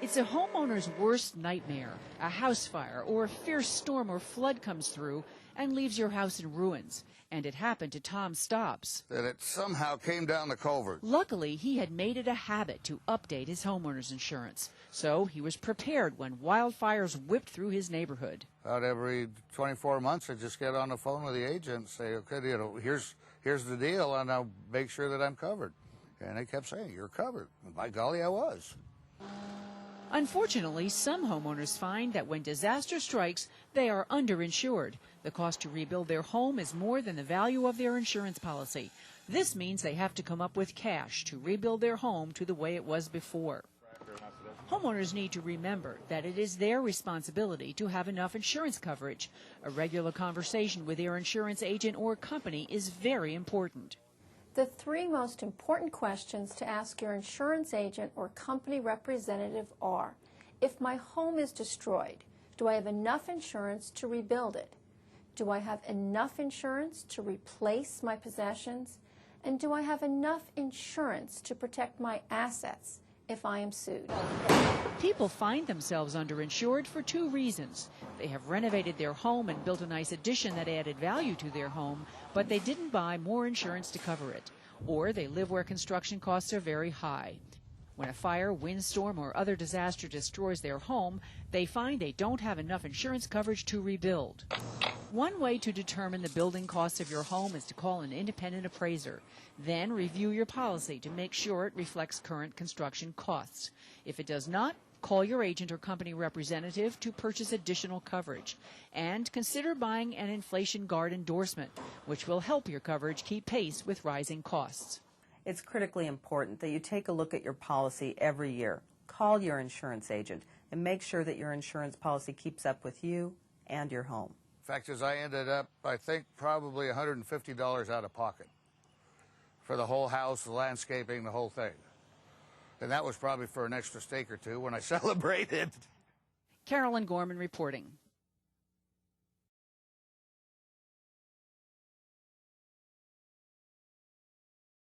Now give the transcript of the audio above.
It's a homeowner's worst nightmare. A house fire or a fierce storm or flood comes through and leaves your house in ruins. And it happened to Tom Stobbs. That it somehow came down the culvert. Luckily, he had made it a habit to update his homeowner's insurance. So he was prepared when wildfires whipped through his neighborhood. About every 24 months, I just get on the phone with the agent and say, okay, here's the deal, and I'll make sure that I'm covered. And they kept saying, you're covered. And by golly, I was. Unfortunately, some homeowners find that when disaster strikes, they are underinsured. The cost to rebuild their home is more than the value of their insurance policy. This means they have to come up with cash to rebuild their home to the way it was before. Homeowners need to remember that it is their responsibility to have enough insurance coverage. A regular conversation with their insurance agent or company is very important. The three most important questions to ask your insurance agent or company representative are: if my home is destroyed, do I have enough insurance to rebuild it? Do I have enough insurance to replace my possessions? And do I have enough insurance to protect my assets if I am sued? People find themselves underinsured for two reasons. They have renovated their home and built a nice addition that added value to their home, but they didn't buy more insurance to cover it. Or they live where construction costs are very high. When a fire, windstorm, or other disaster destroys their home, they find they don't have enough insurance coverage to rebuild. One way to determine the building costs of your home is to call an independent appraiser. Then review your policy to make sure it reflects current construction costs. If it does not, call your agent or company representative to purchase additional coverage. And consider buying an Inflation Guard endorsement, which will help your coverage keep pace with rising costs. It's critically important that you take a look at your policy every year. Call your insurance agent and make sure that your insurance policy keeps up with you and your home. Fact is, I ended up, I think, probably $150 out of pocket for the whole house, the landscaping, the whole thing. And that was probably for an extra steak or two when I celebrated. Carolyn Gorman reporting.